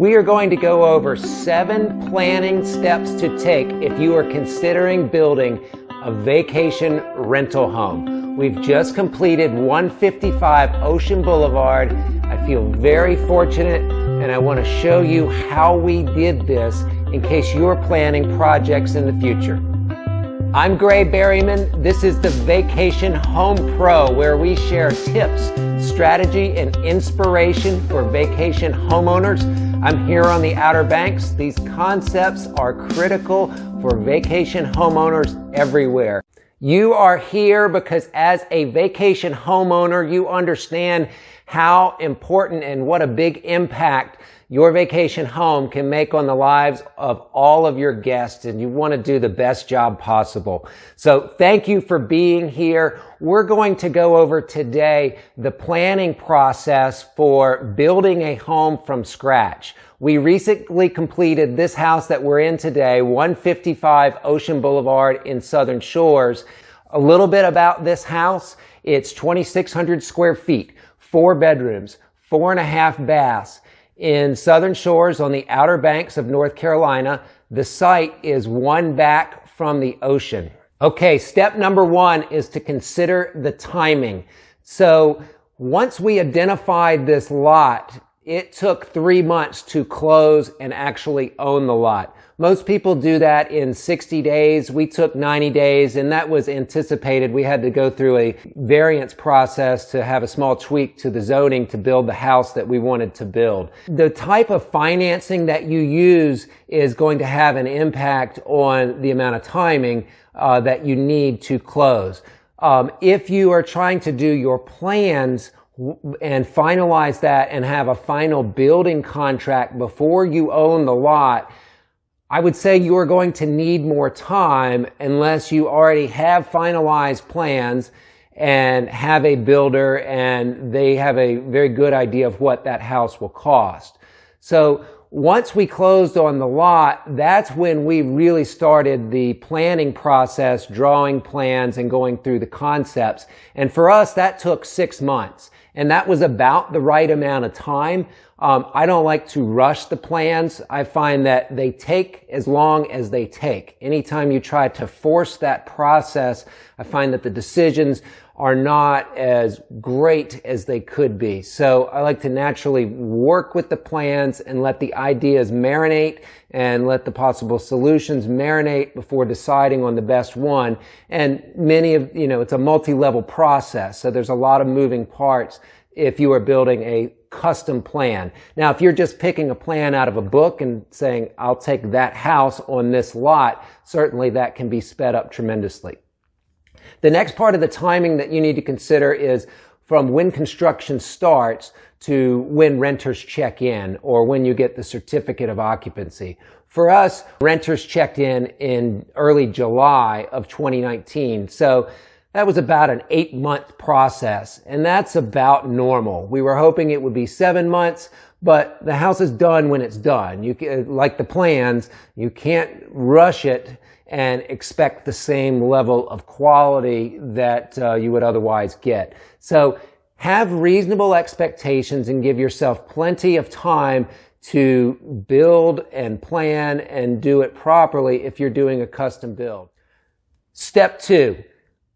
We are going to go over 7 planning steps to take if you are considering building a vacation rental home. We've just completed 155 Ocean Boulevard. I feel very fortunate, and I want to show you how we did this in case you're planning projects in the future. I'm Gray Berryman. This is the Vacation Home Pro, where we share tips, strategy, and inspiration for vacation homeowners. I'm here on the Outer Banks. These concepts are critical for vacation homeowners everywhere. You are here because as a vacation homeowner, you understand how important and what a big impact your vacation home can make on the lives of all of your guests, and you want to do the best job possible. So thank you for being here. We're going to go over today the planning process for building a home from scratch. We recently completed this house that we're in today, 155 Ocean Boulevard in Southern Shores. A little bit about this house. It's 2,600 square feet, 4 bedrooms, 4.5 baths. In Southern Shores on the Outer Banks of North Carolina. The site is 1 back from the ocean. Okay, step number 1 is to consider the timing. So once we identified this lot, it took 3 months to close and actually own the lot. Most people do that in 60 days. We took 90 days, and that was anticipated. We had to go through a variance process to have a small tweak to the zoning to build the house that we wanted to build. The type of financing that you use is going to have an impact on the amount of timing that you need to close. If you are trying to do your plans and finalize that and have a final building contract before you own the lot, I would say you are going to need more time unless you already have finalized plans and have a builder and they have a very good idea of what that house will cost. So once we closed on the lot, that's when we really started the planning process, drawing plans and going through the concepts. And for us, that took 6 months. And that was about the right amount of time. I don't like to rush the plans. I find that they take as long as they take. Anytime you try to force that process, I find that the decisions are not as great as they could be. So I like to naturally work with the plans and let the ideas marinate and let the possible solutions marinate before deciding on the best one. And it's a multi-level process. So there's a lot of moving parts if you are building a custom plan. Now, if you're just picking a plan out of a book and saying, I'll take that house on this lot, certainly that can be sped up tremendously. The next part of the timing that you need to consider is from when construction starts to when renters check in or when you get the certificate of occupancy. For us, renters checked in early July of 2019. So that was about an 8-month process, and that's about normal. We were hoping it would be 7 months, but the house is done when it's done. Like the plans, you can't rush it and expect the same level of quality that you would otherwise get. So have reasonable expectations and give yourself plenty of time to build and plan and do it properly if you're doing a custom build. Step 2.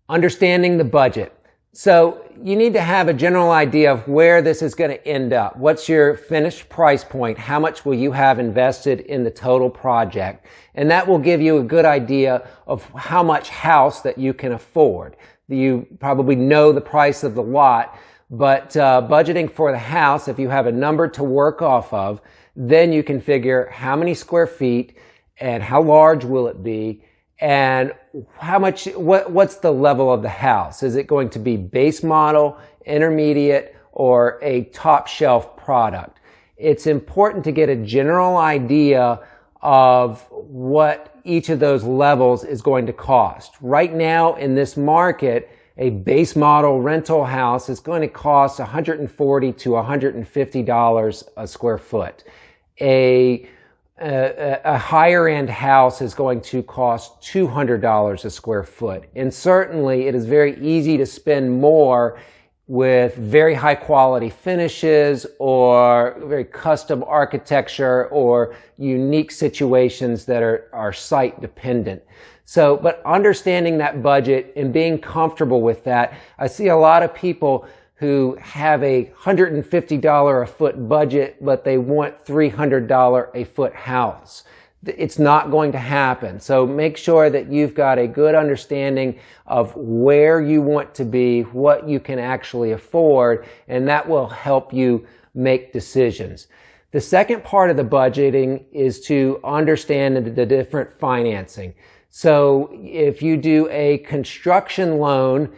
Understanding the budget. So you need to have a general idea of where this is going to end up. What's your finished price point? How much will you have invested in the total project? And that will give you a good idea of how much house that you can afford. You probably know the price of the lot, but budgeting for the house, if you have a number to work off of, then you can figure how many square feet and how large will it be, and how much, what's the level of the house? Is it going to be base model, intermediate, or a top shelf product? It's important to get a general idea of what each of those levels is going to cost. Right now in this market, a base model rental house is going to cost $140 to $150 a square foot. A higher end house is going to cost $200 a square foot. And certainly it is very easy to spend more with very high quality finishes or very custom architecture or unique situations that are site dependent. So, but understanding that budget and being comfortable with that, I see a lot of people who have a $150 a foot budget, but they want $300 a foot house. It's not going to happen. So make sure that you've got a good understanding of where you want to be, what you can actually afford, and that will help you make decisions. The second part of the budgeting is to understand the different financing. So if you do a construction loan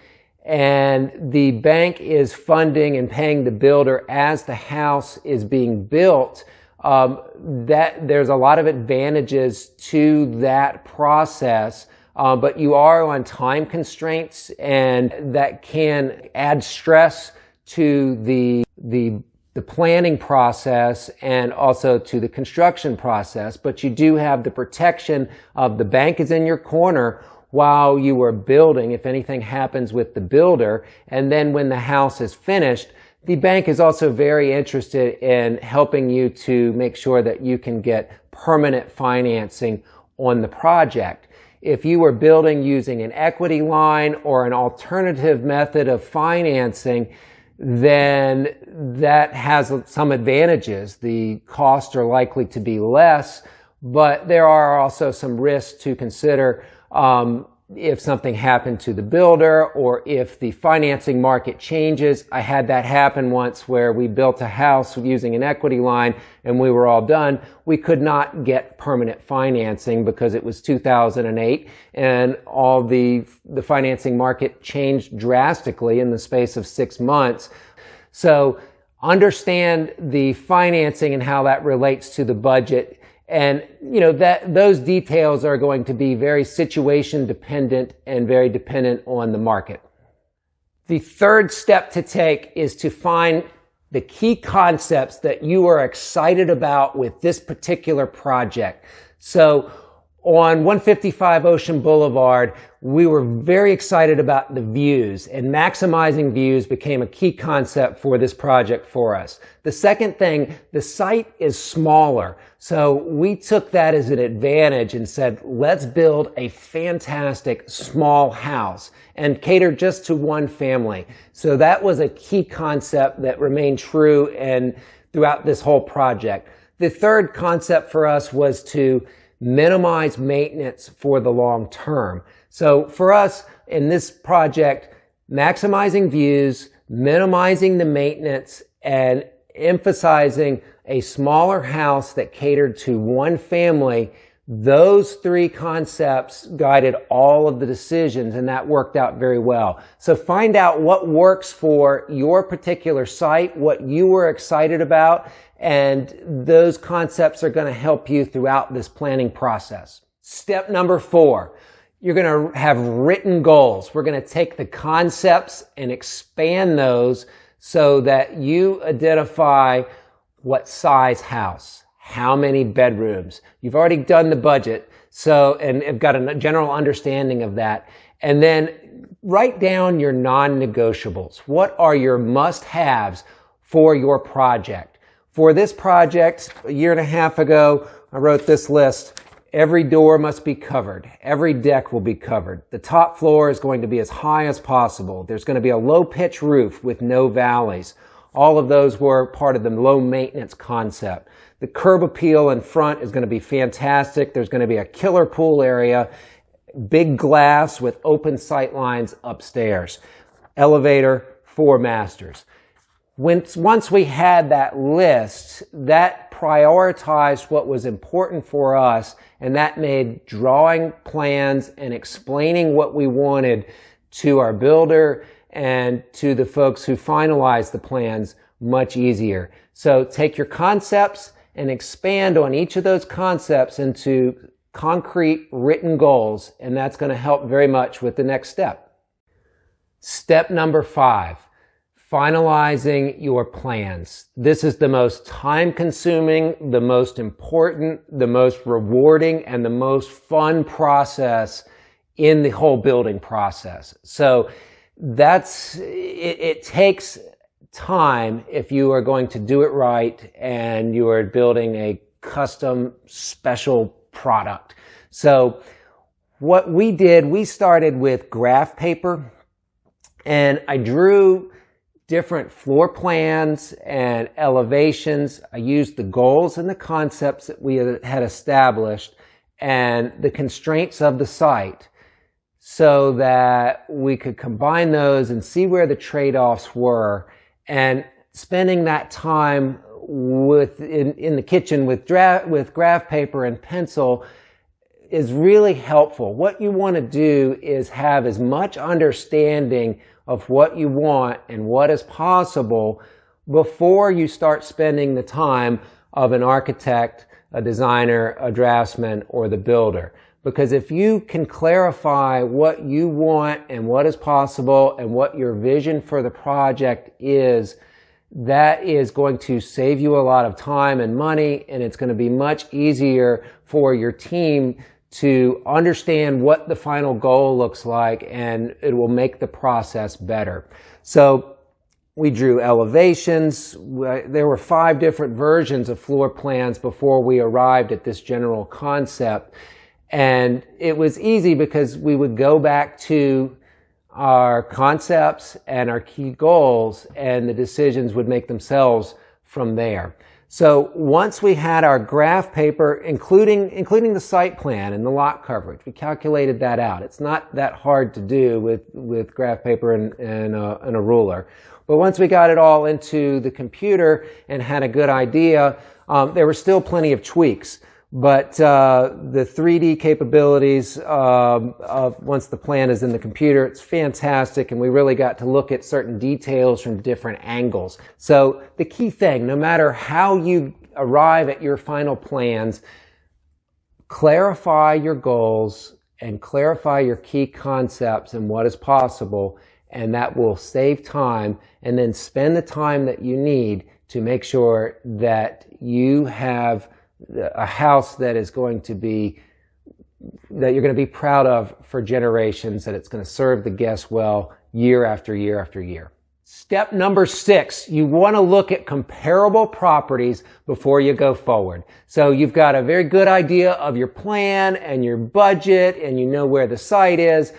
and the bank is funding and paying the builder as the house is being built, that there's a lot of advantages to that process, but you are on time constraints, and that can add stress to the planning process and also to the construction process. But you do have the protection of the bank is in your corner while you are building if anything happens with the builder, and then when the house is finished, the bank is also very interested in helping you to make sure that you can get permanent financing on the project. If you are building using an equity line or an alternative method of financing, then that has some advantages. The costs are likely to be less, but there are also some risks to consider if something happened to the builder or if the financing market changes. I had that happen once where we built a house using an equity line and we were all done. We could not get permanent financing because it was 2008 and all the financing market changed drastically in the space of 6 months. So understand the financing and how that relates to the budget. And, those details are going to be very situation dependent and very dependent on the market. The third step to take is to find the key concepts that you are excited about with this particular project. So on 155 Ocean Boulevard, we were very excited about the views, and maximizing views became a key concept for this project for us. The second thing, the site is smaller. So we took that as an advantage and said, let's build a fantastic small house and cater just to one family. So that was a key concept that remained true and throughout this whole project. The third concept for us was to minimize maintenance for the long term. So for us in this project, maximizing views, minimizing the maintenance, and emphasizing a smaller house that catered to one family, those three concepts guided all of the decisions, and that worked out very well. So find out what works for your particular site, what you were excited about, and those concepts are going to help you throughout this planning process. Step number 4, you're going to have written goals. We're going to take the concepts and expand those so that you identify what size house, how many bedrooms. You've already done the budget, and have got a general understanding of that. And then write down your non-negotiables. What are your must-haves for your project? For this project, a year and a half ago, I wrote this list. Every door must be covered. Every deck will be covered. The top floor is going to be as high as possible. There's going to be a low pitch roof with no valleys. All of those were part of the low maintenance concept. The curb appeal in front is going to be fantastic. There's going to be a killer pool area, big glass with open sight lines upstairs, elevator, 4 masters. Once we had that list, that prioritized what was important for us, and that made drawing plans and explaining what we wanted to our builder and to the folks who finalized the plans much easier. So take your concepts and expand on each of those concepts into concrete written goals, and that's going to help very much with the next step. Step number 5. Finalizing your plans. This is the most time-consuming, the most important, the most rewarding, and the most fun process in the whole building process. So it takes time if you are going to do it right and you are building a custom special product. So what we did, we started with graph paper, and I drew different floor plans and elevations. I used the goals and the concepts that we had established and the constraints of the site so that we could combine those and see where the trade-offs were. And spending that time in the kitchen with graph paper and pencil is really helpful. What you want to do is have as much understanding of what you want and what is possible before you start spending the time of an architect, a designer, a draftsman, or the builder. Because if you can clarify what you want and what is possible and what your vision for the project is, that is going to save you a lot of time and money, and it's going to be much easier for your team to understand what the final goal looks like, and it will make the process better. So we drew elevations. There were 5 different versions of floor plans before we arrived at this general concept. And it was easy because we would go back to our concepts and our key goals, and the decisions would make themselves from there. So once we had our graph paper, including the site plan and the lot coverage, we calculated that out. It's not that hard to do with graph paper and a ruler. But once we got it all into the computer and had a good idea, there were still plenty of tweaks. But the 3D capabilities of once the plan is in the computer, it's fantastic, and we really got to look at certain details from different angles. So the key thing, no matter how you arrive at your final plans, clarify your goals and clarify your key concepts and what is possible, and that will save time, and then spend the time that you need to make sure that you have a house that is going to be, that you're going to be proud of for generations, that it's going to serve the guests well year after year after year. Step number 6, you want to look at comparable properties before you go forward. So you've got a very good idea of your plan and your budget, and you know where the site is.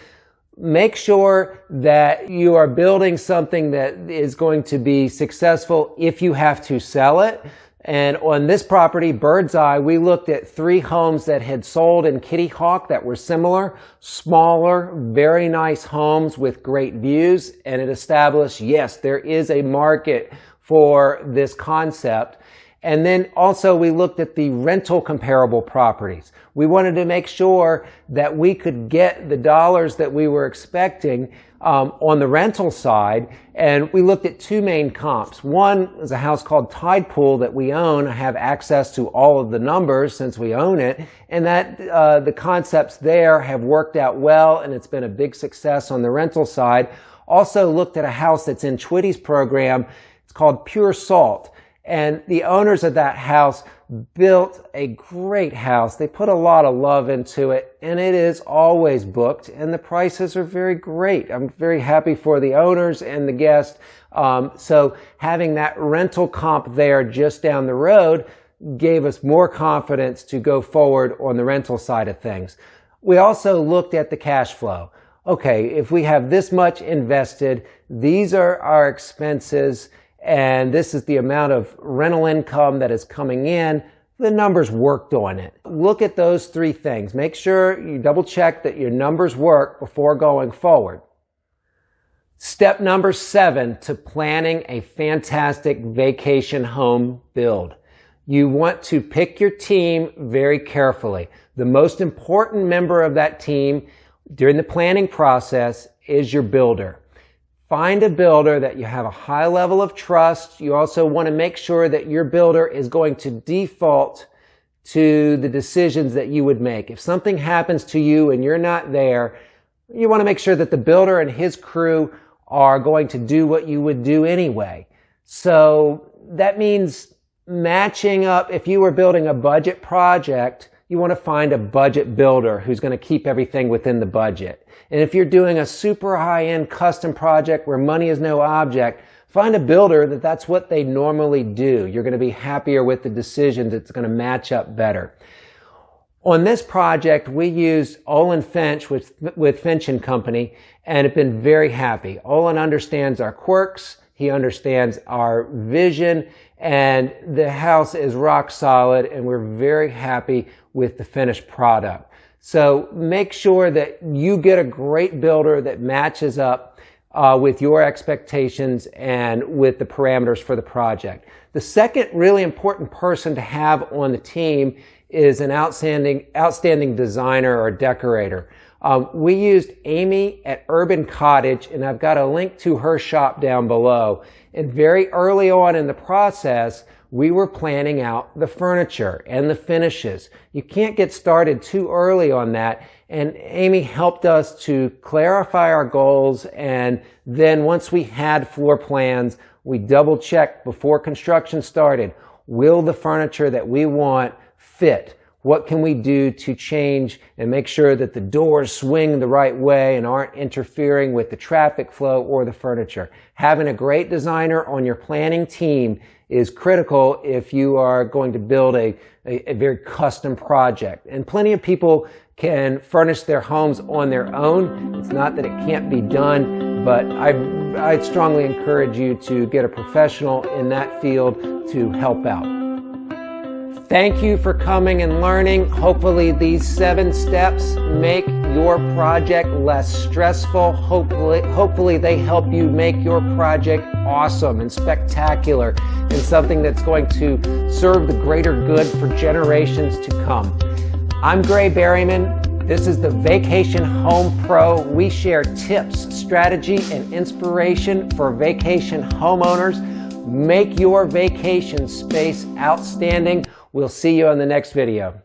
Make sure that you are building something that is going to be successful if you have to sell it. And on this property, Birdseye, we looked at 3 homes that had sold in Kitty Hawk that were similar, smaller, very nice homes with great views. And it established, yes, there is a market for this concept. And then also we looked at the rental comparable properties. We wanted to make sure that we could get the dollars that we were expecting on the rental side, and we looked at 2 main comps. One is a house called Tide Pool that we own. I have access to all of the numbers since we own it, and that the concepts there have worked out well, and it's been a big success on the rental side. Also looked at a house that's in Twitty's program. It's called Pure Salt. And the owners of that house built a great house. They put a lot of love into it, and it is always booked, and the prices are very great. I'm very happy for the owners and the guests. So having that rental comp there just down the road gave us more confidence to go forward on the rental side of things. We also looked at the cash flow. Okay, if we have this much invested, these are our expenses, and this is the amount of rental income that is coming in, the numbers worked on it. Look at those 3 things. Make sure you double check that your numbers work before going forward. Step number 7 to planning a fantastic vacation home build. You want to pick your team very carefully. The most important member of that team during the planning process is your builder. Find a builder that you have a high level of trust. You also want to make sure that your builder is going to default to the decisions that you would make. If something happens to you and you're not there, you want to make sure that the builder and his crew are going to do what you would do anyway. So that means matching up. If you were building a budget project, you want to find a budget builder who's going to keep everything within the budget. And if you're doing a super high-end custom project where money is no object, find a builder that's what they normally do. You're going to be happier with the decisions. It's going to match up better. On this project, we used Olin Finch with Finch & Company and have been very happy. Olin understands our quirks. He understands our vision, and the house is rock solid, and we're very happy with the finished product. So make sure that you get a great builder that matches up with your expectations and with the parameters for the project. The second really important person to have on the team is an outstanding designer or decorator. We used Amy at Urban Cottage, and I've got a link to her shop down below. And very early on in the process, we were planning out the furniture and the finishes. You can't get started too early on that. And Amy helped us to clarify our goals. And then once we had floor plans, we double checked before construction started. Will the furniture that we want fit? What can we do to change and make sure that the doors swing the right way and aren't interfering with the traffic flow or the furniture? Having a great designer on your planning team is critical if you are going to build a very custom project. And plenty of people can furnish their homes on their own. It's not that it can't be done, but I strongly encourage you to get a professional in that field to help out. Thank you for coming and learning. Hopefully these 7 steps make your project less stressful. Hopefully they help you make your project awesome and spectacular and something that's going to serve the greater good for generations to come. I'm Gray Berryman. This is the Vacation Home Pro. We share tips, strategy, and inspiration for vacation homeowners. Make your vacation space outstanding. We'll see you on the next video.